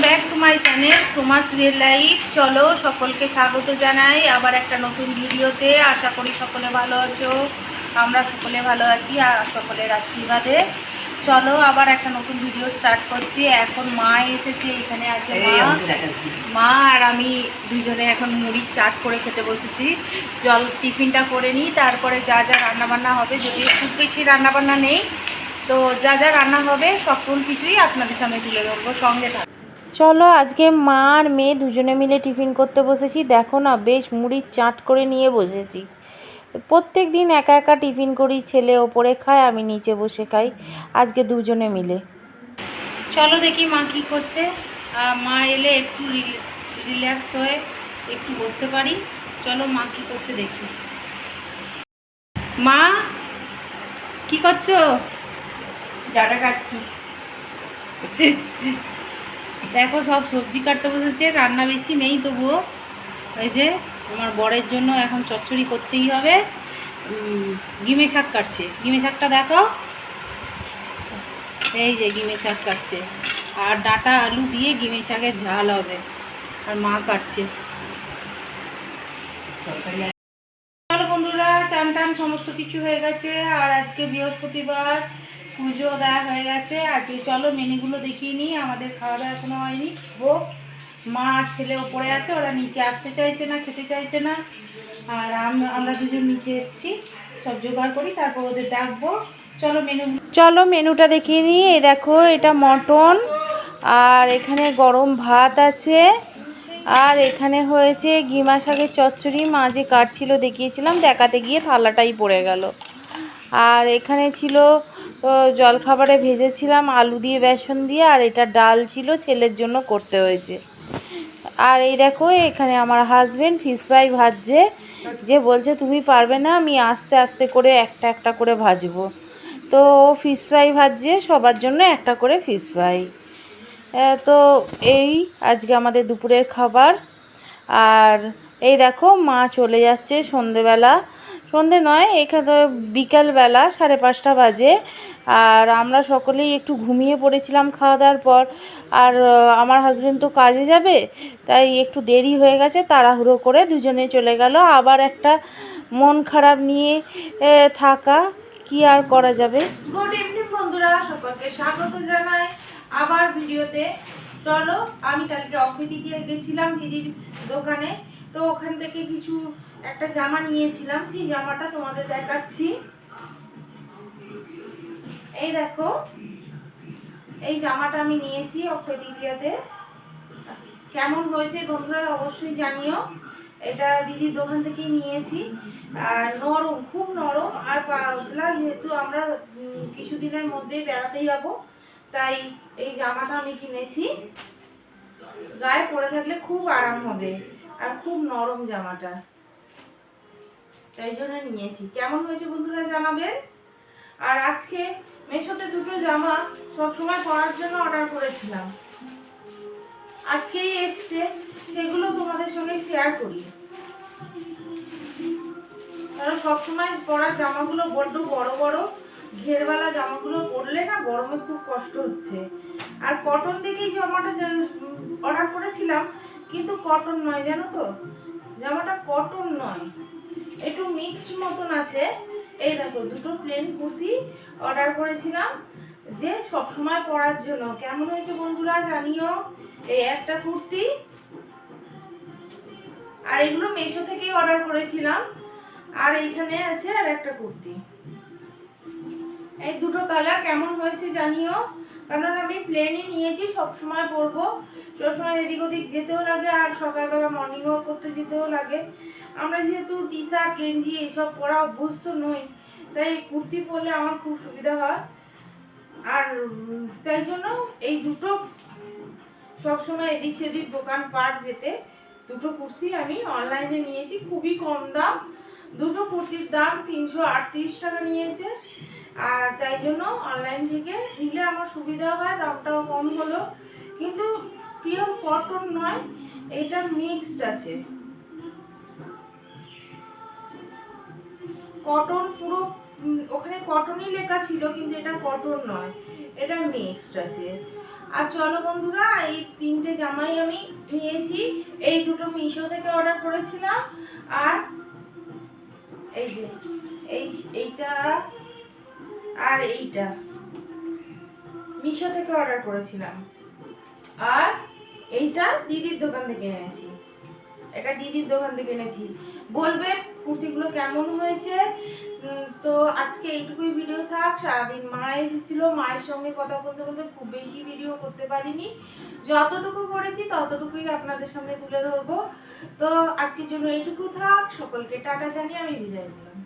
Back to my channel Soma's real life. চলো সকলকে স্বাগত জানাই আবার একটা নতুন ভিডিওতে। আশা করি সকলে ভালো আছো, আমরা সকলে ভালো আছি আর সকলের আশীর্বাদে। চলো আবার একটা নতুন ভিডিও স্টার্ট করছি। এখন মা এসেছে, এখানে আছে মা আর আমি দুজনে এখন মুড়ির চাট করে খেতে বসেছি। জল টিফিনটা করে নিই, তারপরে যা যা রান্নাবান্না হবে, যদি খুব বেশি রান্নাবান্না নেই তো যা যা রান্না হবে সকল কিছুই আপনাদের সামনে তুলে ধরবো, সঙ্গে থাকবে। চলো আজকে মা আর মেয়ে দুজনে মিলে টিফিন করতে বসেছি। দেখো না, বেশ মুড়ির চাট করে নিয়ে বসেছি। প্রত্যেক দিন একা একা টিফিন করি, ছেলে ওপরে খায় আমি নিচে বসে খাই, আজকে দুজনে মিলে। চলো দেখি মা কি করছে। মা এলে একটু রিল্যাক্স হয়ে একটু বসতে পারি। চলো মা কি করছে দেখি। মা কি করছো? ডাটা কাটছি। দেখো সব সবজি কাটতে বসেছে, রান্না বেশি নেই তবুও। ওই যে আমার বরের জন্য এখন চচ্চড়ি করতেই হবে। গিমে শাক কাটছে, গিমে শাকটা দেখো, এই যে গিমে শাক কাটছে, আর ডাঁটা আলু দিয়ে গিমে শাকের ঝাল হবে, আর মা কাটছে। চলো বন্ধুরা, চান টান সমস্ত কিছু হয়ে গেছে, আর আজকে বৃহস্পতিবার, পুজো দেওয়া হয়ে গেছে। আজকে চলো মেনুগুলো দেখিয়ে নিই। আমাদের খাওয়া দাওয়া এখনো হয়নি, ও মা আর ছেলে ওপরে আছে, ওরা নিচে আসতে চাইছে না, খেতে চাইছে না। আর আমরা দুজন নিচে এসেছি, সব জোগাড় করি তারপর ওদের ডাকবো। চলো মেনুটা দেখিয়ে নিই। এই দেখো, এটা মটন, আর এখানে গরম ভাত আছে, আর এখানে হয়েছে গিমা শাকের চচ্চড়ি। মা যে কাটছিল দেখিয়েছিলাম, দেখাতে গিয়ে থালাটাই পড়ে গেল। আর এখানে ছিল জলখাবারে ভেজেছিলাম আলু দিয়ে বেসন দিয়ে, আর এটা ডাল ছিল, ছেলের জন্য করতে হয়েছে। আর এই দেখো, এখানে আমার হাজবেন্ড ফিশ ফ্রাই ভাজছে, যে বলছে তুমি পারবে না, আমি আস্তে আস্তে করে একটা একটা করে ভাজবো। তো ফিশ ফ্রাই ভাজছে, সবার জন্য একটা করে ফিশ ফ্রাই। তো এই আজকে আমাদের দুপুরের খাবার। আর এই দেখো মা চলে যাচ্ছে সন্ধেবেলা, সন্ধে নয়, এখানে বিকালবেলা 5:30 বাজে। আর আমরা সকলেই একটু ঘুমিয়ে পড়েছিলাম খাওয়া দাওয়ার পর। আর আমার হাজবেন্ড তো কাজে যাবে, তাই একটু দেরি হয়ে গেছে, তাড়াহুড়ো করে দুজনে চলে গেল। আবার একটা মন খারাপ নিয়ে থাকা, কি আর করা যাবে। গুড ইভিনিং বন্ধুরা, সকলকে স্বাগত জানাই আবার ভিডিওতে। চলো, আমি কালকে অফিসে দিয়ে গেছিলাম দিদির দোকানে, তো ওখান থেকে কিছু একটা জামা নিয়েছিলাম, সেই জামাটা তোমাদের দেখাচ্ছি। এই দেখো, এই জামাটা আমি নিয়েছি অক্ষয় দিদিয়াতে। কেমন হয়েছে বন্ধুরা অবশ্যই জানিও। এটা দিদির দোকান থেকেই নিয়েছি। আর নরম, খুব নরম, আর পাতলা, যেহেতু আমরা কিছুদিনের মধ্যেই বেড়াতে যাবো, তাই এই জামাটা আমি কিনেছি। গায়ে পরে থাকলে খুব আরাম হবে, আর খুব নরম জামাটা, তাই জন্য নিয়েছি। কেমন হয়েছে বন্ধুরা জানাবেন। আর আজকে মেশোতে দুটো জামা সবসময় পরার জন্য অর্ডার করেছিলাম, আজকেই এসছে, সেগুলো তোমাদের সঙ্গে শেয়ার করি। কারণ সবসময় পরা জামাগুলো বড্ড বড় বড়, ঘেরওয়ালা জামাগুলো পরলে না গরমে খুব কষ্ট হচ্ছে। আর কটন থেকেই জামাটা অর্ডার করেছিলাম, কিন্তু কটন নয়, জানো তো, জামাটা কটন নয়, একটু মিক্সড মতন আছে। এই দেখো, দুটো প্লেন কুর্তি অর্ডার করেছিলাম, যে সব সময় পরার জন্য। কেমন হয়েছে বন্ধুরা জানিও। এই একটা কুর্তি, আর এগুলো মেশো থেকেই অর্ডার করেছিলাম। আর এইখানে আছে আর একটা কুর্তি, এই দুটো কালার কেমন হয়েছে জানিও। কারণ আমি প্লেনই নিয়েছি, সবসময় পরবো, সবসময় এদিক ওদিক যেতেও লাগে, আর সকালবেলা মর্নিং ওয়াক করতে যেতেও লাগে। আমরা যেহেতু টি শার্ট গেঞ্জি এইসব পরা অভ্যস্ত নই, তাই কুর্তি পরলে আমার খুব সুবিধা হয়। আর তাই জন্য এই দুটো সবসময় এদিক সেদিক দোকান পাট যেতে দুটো কুর্তি আমি অনলাইনে নিয়েছি, খুবই কম দাম। দুটো কুর্তির দাম 338 টাকা নিয়েছে। আর তাই জন্য অনলাইন থেকে নিলে আমার সুবিধা হয়, দামটাও কম হলো। কিন্তু পিওর কটন নয়, এটা মিক্সড আছে, কটন পুরো, ওখানে কটনই লেখা ছিল, কিন্তু এটা কটন নয়, এটা মিক্সড আছে। আর চলো বন্ধুরা, এই 3 তিনটে জামাই আমি নিয়েছি। এই দুটো মিশো থেকে অর্ডার করেছিলাম, আর এই যে এইটা আর এইটা মিশো থেকে অর্ডার করেছিলাম, আর এইটা দিদির দোকান থেকে এনেছি। এটা দিদির দোকান থেকে এনেছি। বলবেন কুর্তিগুলো কেমন হয়েছে। তো আজকে এইটুকুই ভিডিও থাক। সারাদিন মায়ের ছিল, মায়ের সঙ্গে কথা বলতে বলতে খুব বেশি ভিডিও করতে পারিনি। যতটুকু করেছি ততটুকুই আপনাদের সামনে তুলে ধরবো। তো আজকের জন্য এইটুকু থাক। সকলকে টাটা জানিয়ে আমি বিদায় নিলাম।